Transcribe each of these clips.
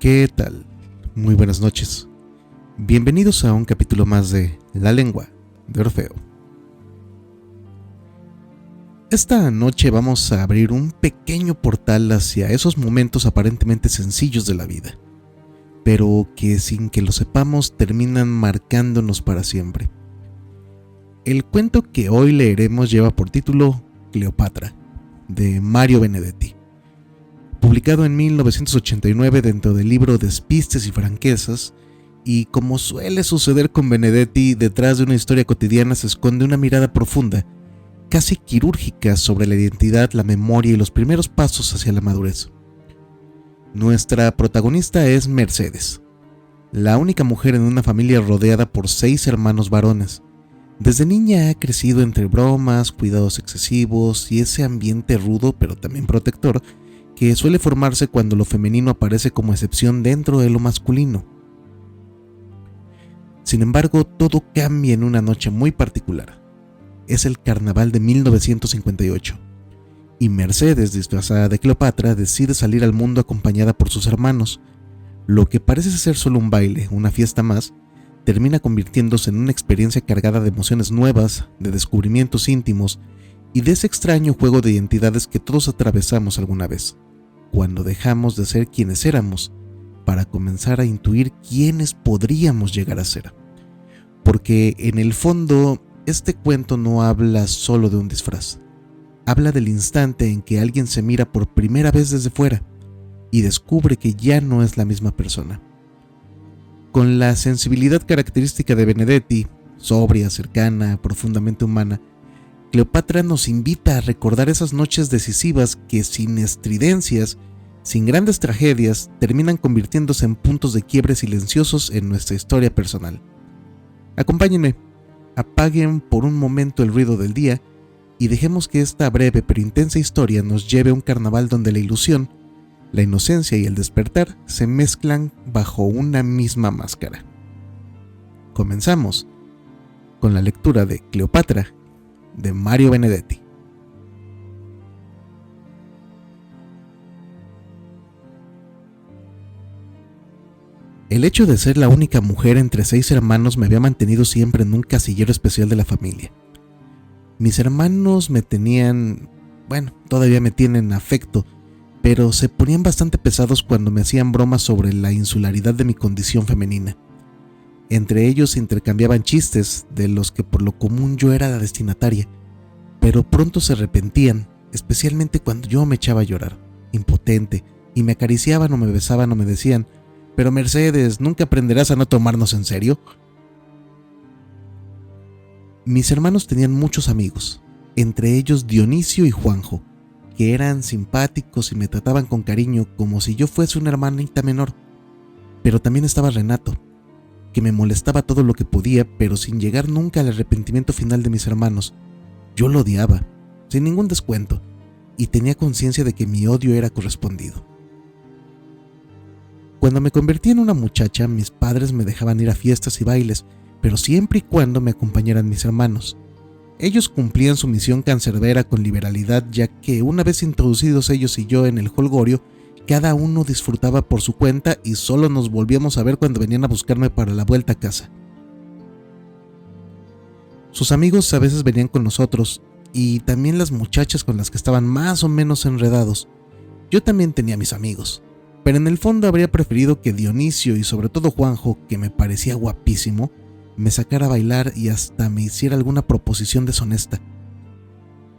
¿Qué tal? Muy buenas noches. Bienvenidos a un capítulo más de La lengua de Orfeo. Esta noche vamos a abrir un pequeño portal hacia esos momentos aparentemente sencillos de la vida, pero que sin que lo sepamos terminan marcándonos para siempre. El cuento que hoy leeremos lleva por título Cleopatra, de Mario Benedetti. Publicado en 1989 dentro del libro Despistes y franquezas, y como suele suceder con Benedetti, detrás de una historia cotidiana se esconde una mirada profunda, casi quirúrgica sobre la identidad, la memoria y los primeros pasos hacia la madurez. Nuestra protagonista es Mercedes, la única mujer en una familia rodeada por 6 hermanos varones. Desde niña ha crecido entre bromas, cuidados excesivos y ese ambiente rudo pero también protector que suele formarse cuando lo femenino aparece como excepción dentro de lo masculino. Sin embargo, todo cambia en una noche muy particular. Es el carnaval de 1958, y Mercedes, disfrazada de Cleopatra, decide salir al mundo acompañada por sus hermanos. Lo que parece ser solo un baile, una fiesta más, termina convirtiéndose en una experiencia cargada de emociones nuevas, de descubrimientos íntimos y de ese extraño juego de identidades que todos atravesamos alguna vez, cuando dejamos de ser quienes éramos para comenzar a intuir quiénes podríamos llegar a ser. Porque en el fondo, este cuento no habla solo de un disfraz. Habla del instante en que alguien se mira por primera vez desde fuera y descubre que ya no es la misma persona. Con la sensibilidad característica de Benedetti, sobria, cercana, profundamente humana, Cleopatra nos invita a recordar esas noches decisivas que sin estridencias, sin grandes tragedias, terminan convirtiéndose en puntos de quiebre silenciosos en nuestra historia personal. Acompáñenme, apaguen por un momento el ruido del día y dejemos que esta breve pero intensa historia nos lleve a un carnaval donde la ilusión, la inocencia y el despertar se mezclan bajo una misma máscara. Comenzamos con la lectura de Cleopatra, de Mario Benedetti. El hecho de ser la única mujer entre 6 hermanos me había mantenido siempre en un casillero especial de la familia. Mis hermanos me tenían, todavía me tienen afecto, pero se ponían bastante pesados cuando me hacían bromas sobre la insularidad de mi condición femenina. Entre ellos intercambiaban chistes de los que por lo común yo era la destinataria, pero pronto se arrepentían, especialmente cuando yo me echaba a llorar, impotente, y me acariciaban o me besaban o me decían: «Pero Mercedes, ¿nunca aprenderás a no tomarnos en serio?». Mis hermanos tenían muchos amigos, entre ellos Dionisio y Juanjo, que eran simpáticos y me trataban con cariño como si yo fuese una hermanita menor. Pero también estaba Renato, que me molestaba todo lo que podía, pero sin llegar nunca al arrepentimiento final de mis hermanos. Yo lo odiaba, sin ningún descuento, y tenía conciencia de que mi odio era correspondido. Cuando me convertí en una muchacha, mis padres me dejaban ir a fiestas y bailes, pero siempre y cuando me acompañaran mis hermanos. Ellos cumplían su misión cancerbera con liberalidad, ya que una vez introducidos ellos y yo en el jolgorio, cada uno disfrutaba por su cuenta y solo nos volvíamos a ver cuando venían a buscarme para la vuelta a casa. Sus amigos a veces venían con nosotros, y también las muchachas con las que estaban más o menos enredados. Yo también tenía mis amigos, pero en el fondo habría preferido que Dionisio y sobre todo Juanjo, que me parecía guapísimo, me sacara a bailar y hasta me hiciera alguna proposición deshonesta.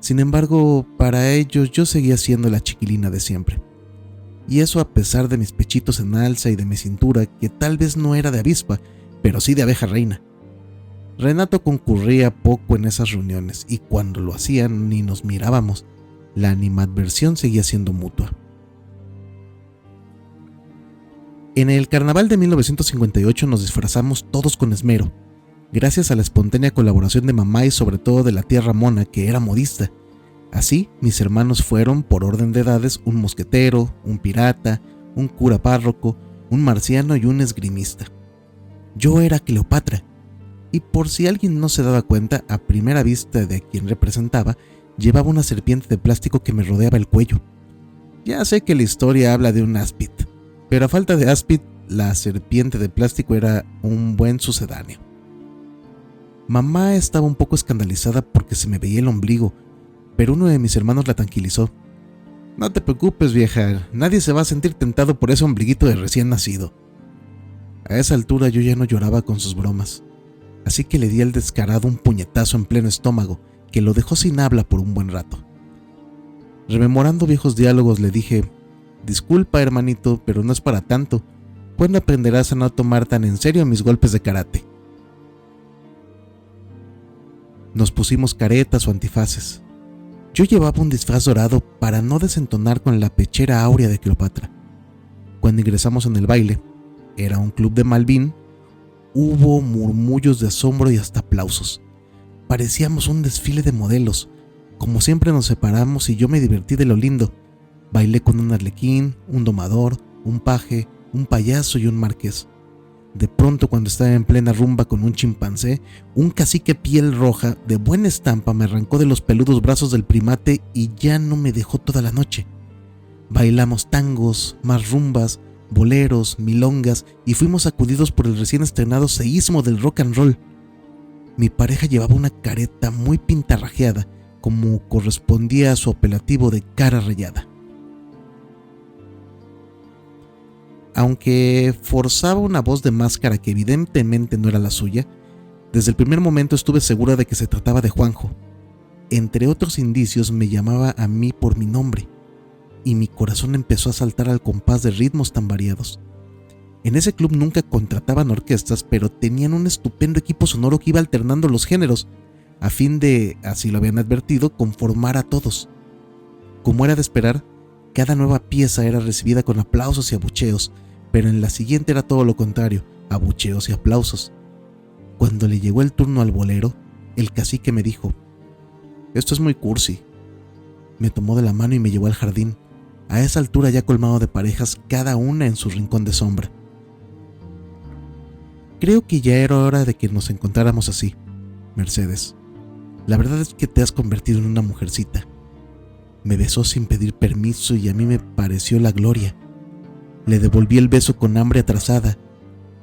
Sin embargo, para ellos yo seguía siendo la chiquilina de siempre. Y eso a pesar de mis pechitos en alza y de mi cintura, que tal vez no era de avispa, pero sí de abeja reina. Renato concurría poco en esas reuniones, y cuando lo hacían ni nos mirábamos. La animadversión seguía siendo mutua. En el carnaval de 1958 nos disfrazamos todos con esmero, gracias a la espontánea colaboración de mamá y sobre todo de la tía Ramona, que era modista. Así, mis hermanos fueron, por orden de edades, un mosquetero, un pirata, un cura párroco, un marciano y un esgrimista. Yo era Cleopatra, y por si alguien no se daba cuenta, a primera vista de quien representaba, llevaba una serpiente de plástico que me rodeaba el cuello. Ya sé que la historia habla de un áspid, Pero a falta de áspid, la serpiente de plástico era un buen sucedáneo. Mamá estaba un poco escandalizada porque se me veía el ombligo, pero uno de mis hermanos la tranquilizó. No te preocupes, vieja, nadie se va a sentir tentado por ese ombliguito de recién nacido. A esa altura yo ya no lloraba con sus bromas, así que le di al descarado un puñetazo en pleno estómago que lo dejó sin habla por un buen rato. Rememorando viejos diálogos le dije: disculpa, hermanito, pero no es para tanto. ¿Cuándo aprenderás a no tomar tan en serio mis golpes de karate? Nos pusimos caretas o antifaces. Yo llevaba un disfraz dorado para no desentonar con la pechera áurea de Cleopatra. Cuando ingresamos en el baile, era un club de Malvín, hubo murmullos de asombro y hasta aplausos. Parecíamos un desfile de modelos. Como siempre nos separamos y yo me divertí de lo lindo. Bailé con un arlequín, un domador, un paje, un payaso y un marqués. De pronto, cuando estaba en plena rumba con un chimpancé, un cacique piel roja de buena estampa me arrancó de los peludos brazos del primate y ya no me dejó toda la noche. Bailamos tangos, más rumbas, boleros, milongas y fuimos sacudidos por el recién estrenado seísmo del rock and roll. Mi pareja llevaba una careta muy pintarrajeada, como correspondía a su apelativo de cara rayada. Aunque forzaba una voz de máscara que evidentemente no era la suya, desde el primer momento estuve segura de que se trataba de Juanjo. Entre otros indicios me llamaba a mí por mi nombre, y mi corazón empezó a saltar al compás de ritmos tan variados. En ese club nunca contrataban orquestas, pero tenían un estupendo equipo sonoro que iba alternando los géneros, a fin de, así lo habían advertido, conformar a todos. Como era de esperar, cada nueva pieza era recibida con aplausos y abucheos, pero en la siguiente era todo lo contrario, abucheos y aplausos. Cuando le llegó el turno al bolero, el cacique me dijo: esto es muy cursi. Me tomó de la mano y me llevó al jardín, a esa altura ya colmado de parejas, cada una en su rincón de sombra. Creo que ya era hora de que nos encontráramos así, Mercedes. La verdad es que te has convertido en una mujercita. Me besó sin pedir permiso y a mí me pareció la gloria. Le devolví el beso con hambre atrasada.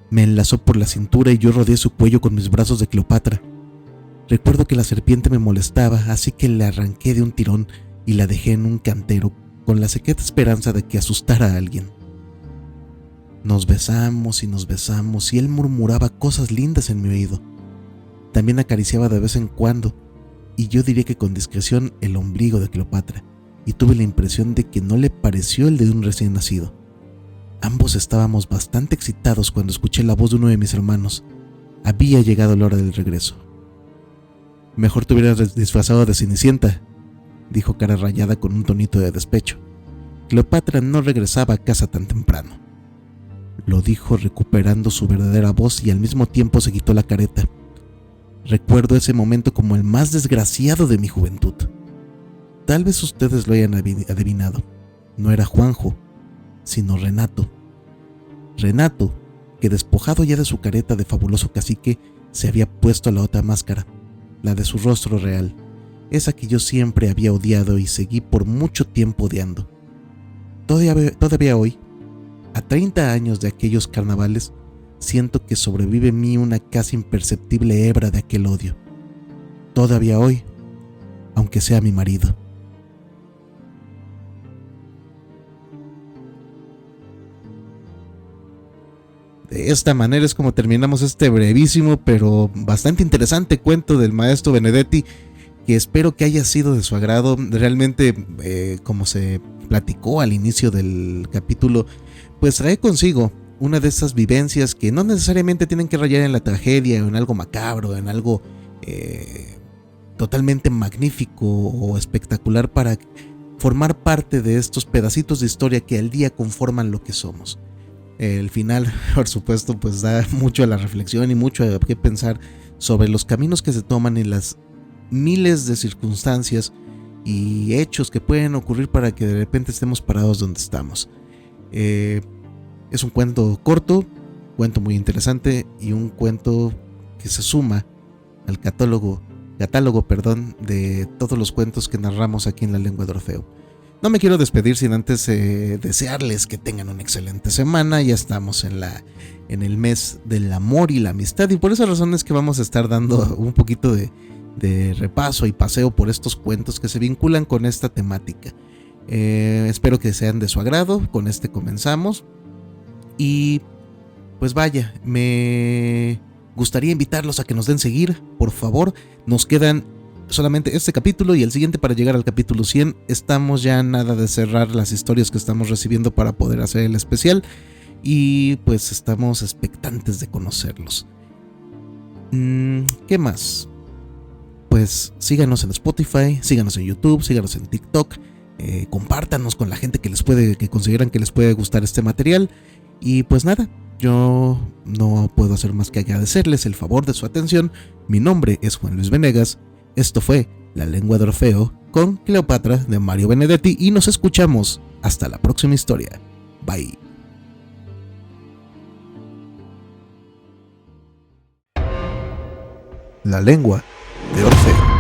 Me enlazó por la cintura y yo rodeé su cuello con mis brazos de Cleopatra. Recuerdo que la serpiente me molestaba, así que la arranqué de un tirón y la dejé en un cantero con la secreta esperanza de que asustara a alguien. Nos besamos y él murmuraba cosas lindas en mi oído. También acariciaba de vez en cuando, y yo diría que con discreción, el ombligo de Cleopatra, y tuve la impresión de que no le pareció el de un recién nacido. Ambos estábamos bastante excitados cuando escuché la voz de uno de mis hermanos. Había llegado la hora del regreso. Mejor te hubieras disfrazado de Cenicienta, dijo cara rayada con un tonito de despecho. Cleopatra no regresaba a casa tan temprano. Lo dijo recuperando su verdadera voz y al mismo tiempo se quitó la careta. Recuerdo ese momento como el más desgraciado de mi juventud. Tal vez ustedes lo hayan adivinado. No era Juanjo, sino Renato. Renato, que despojado ya de su careta de fabuloso cacique, se había puesto la otra máscara, la de su rostro real, esa que yo siempre había odiado y seguí por mucho tiempo odiando. Todavía hoy, a 30 años de aquellos carnavales, siento que sobrevive en mí una casi imperceptible hebra de aquel odio. Todavía hoy, aunque sea mi marido. De esta manera es como terminamos este brevísimo pero bastante interesante cuento del maestro Benedetti, que espero que haya sido de su agrado. Realmente, como se platicó al inicio del capítulo, pues trae consigo una de esas vivencias que no necesariamente tienen que rayar en la tragedia o en algo macabro, en algo totalmente magnífico o espectacular para formar parte de estos pedacitos de historia que al día conforman lo que somos. El final, por supuesto, pues da mucho a la reflexión y mucho a qué pensar sobre los caminos que se toman y las miles de circunstancias y hechos que pueden ocurrir para que de repente estemos parados donde estamos. Es un cuento corto, cuento muy interesante y un cuento que se suma al catálogo de todos los cuentos que narramos aquí en La Lengua de Orfeo. No me quiero despedir sin antes desearles que tengan una excelente semana. Ya estamos en el mes del amor y la amistad, y por esa razón es que vamos a estar dando un poquito de repaso y paseo por estos cuentos que se vinculan con esta temática. Espero que sean de su agrado. Con este comenzamos. Y pues vaya, me gustaría invitarlos a que nos den seguir, por favor. Nos quedan solamente este capítulo y el siguiente para llegar al capítulo 100. Estamos ya nada de cerrar las historias que estamos recibiendo para poder hacer el especial, y pues estamos expectantes de conocerlos. ¿Qué más? Pues síganos en Spotify, síganos en YouTube, síganos en TikTok, compártanos con la gente que consideran que les puede gustar este material. Y pues nada, yo no puedo hacer más que agradecerles el favor de su atención. Mi nombre es Juan Luis Venegas. Esto fue La Lengua de Orfeo con Cleopatra de Mario Benedetti, y nos escuchamos hasta la próxima historia. Bye. La Lengua de Orfeo.